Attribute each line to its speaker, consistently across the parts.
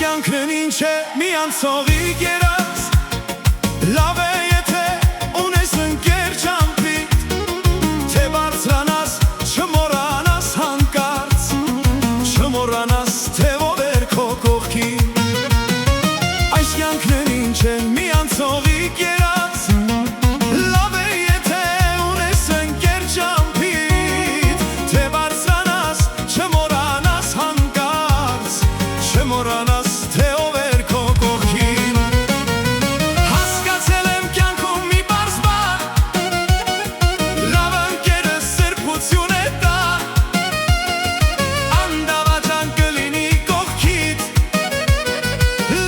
Speaker 1: կյանքն ինչ է մի անցողի կերած, լավ է եթե ունես ընկեր ճամփիդ, թե բարձրանաս չմոռանաս հանկարծ, չմոռանաս թե ով էր քո կողքին։ Այս կյանքն ինչ է մի անցողի կերած, լավ է եթե ունես ընկեր ճամփիդ, թե բարձրանաս չմոռանաս հանկարծ, չմոռանաս թե ով էր քո կողքին։ Հասկացել եմ կյանքում մի պարզ բան, լավ ընկերը սրբություն է տա, անդավաճան կլինի կողքիդ,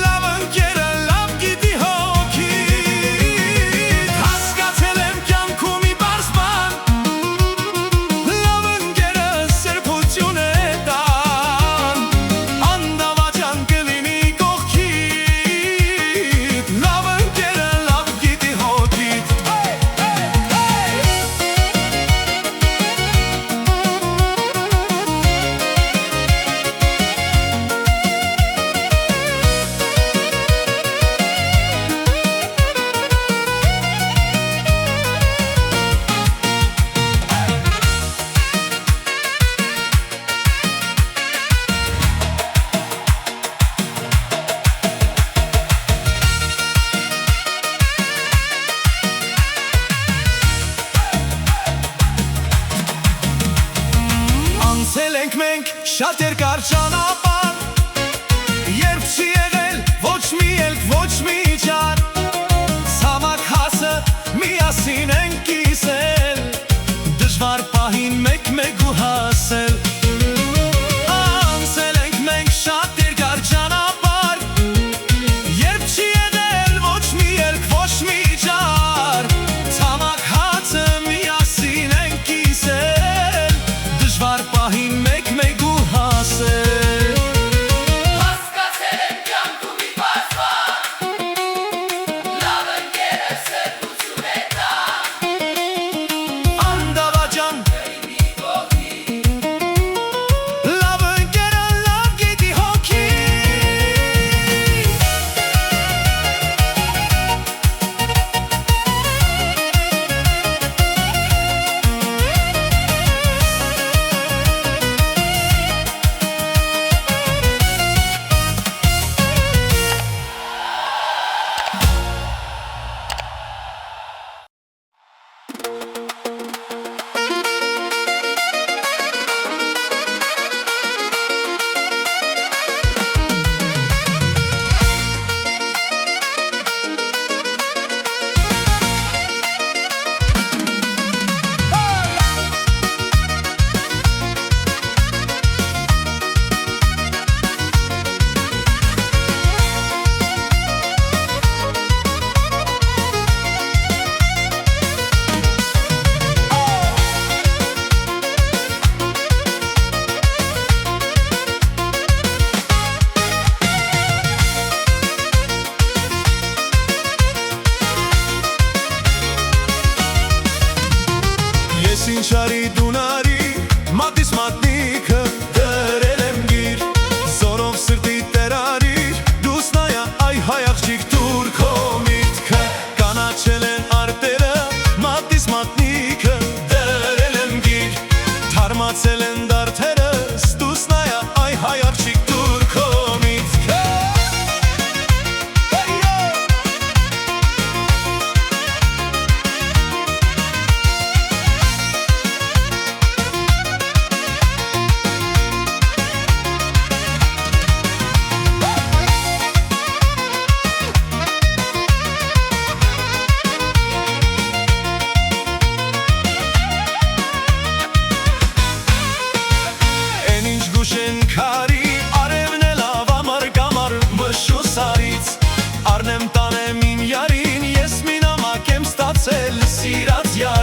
Speaker 1: լավ ընկերը լավ գիտի հոգիդ։ Հասկացել եմ կյանքում մի պարզ բան, լավ ընկերը սրբություն է տա, անդավաճան կլինի կողքիդ, լավ ընկերը լավ գիտի հոգիդ։ Անցել ենք մենք շատ երկար ճանապարհ, երբ չի եղել ոչ մի ելք, ոչ մի ճար, ցավոք հասը միասին ենք կիսել, դժվար պահին մեկ-մեկու հասել։ Անցել ենք մենք շատ երկար ճանապարհ, երբ չի եղել ոչ մի ելք, ոչ մի ճար, ցավոք հասը միասին ենք կիսել, դժվար պահին մեկ-մեկու հասել։
Speaker 2: Հասկացել եմ կյանքում մի պարզ բան, լավ ընկերը սրբություն է տա,
Speaker 1: Անդավաճան
Speaker 2: կլինի կողքիդ,
Speaker 1: լավ ընկերը լավ գիտի հոգիդ։ Ես ինչ արի դունարի, մատիս մատնիքը դրել եմ գիր, զորով սրտի տեր արիր, դուս նայա այ հայ աղջիկ դուր քո միտքը, կանաչել են արտերը, մատիս մատնիքը դրել եմ գիր, թարմացել են դարդերս, դուս նայա այ հայ աղջիկ դուր քո միտքը։ Են ինչ գուշեն քարի, արևն է լավ ամար կամար մշու սարից, առնեմ տանեմ ին յարին, ես մի նամակ եմ ստացել սիրած յար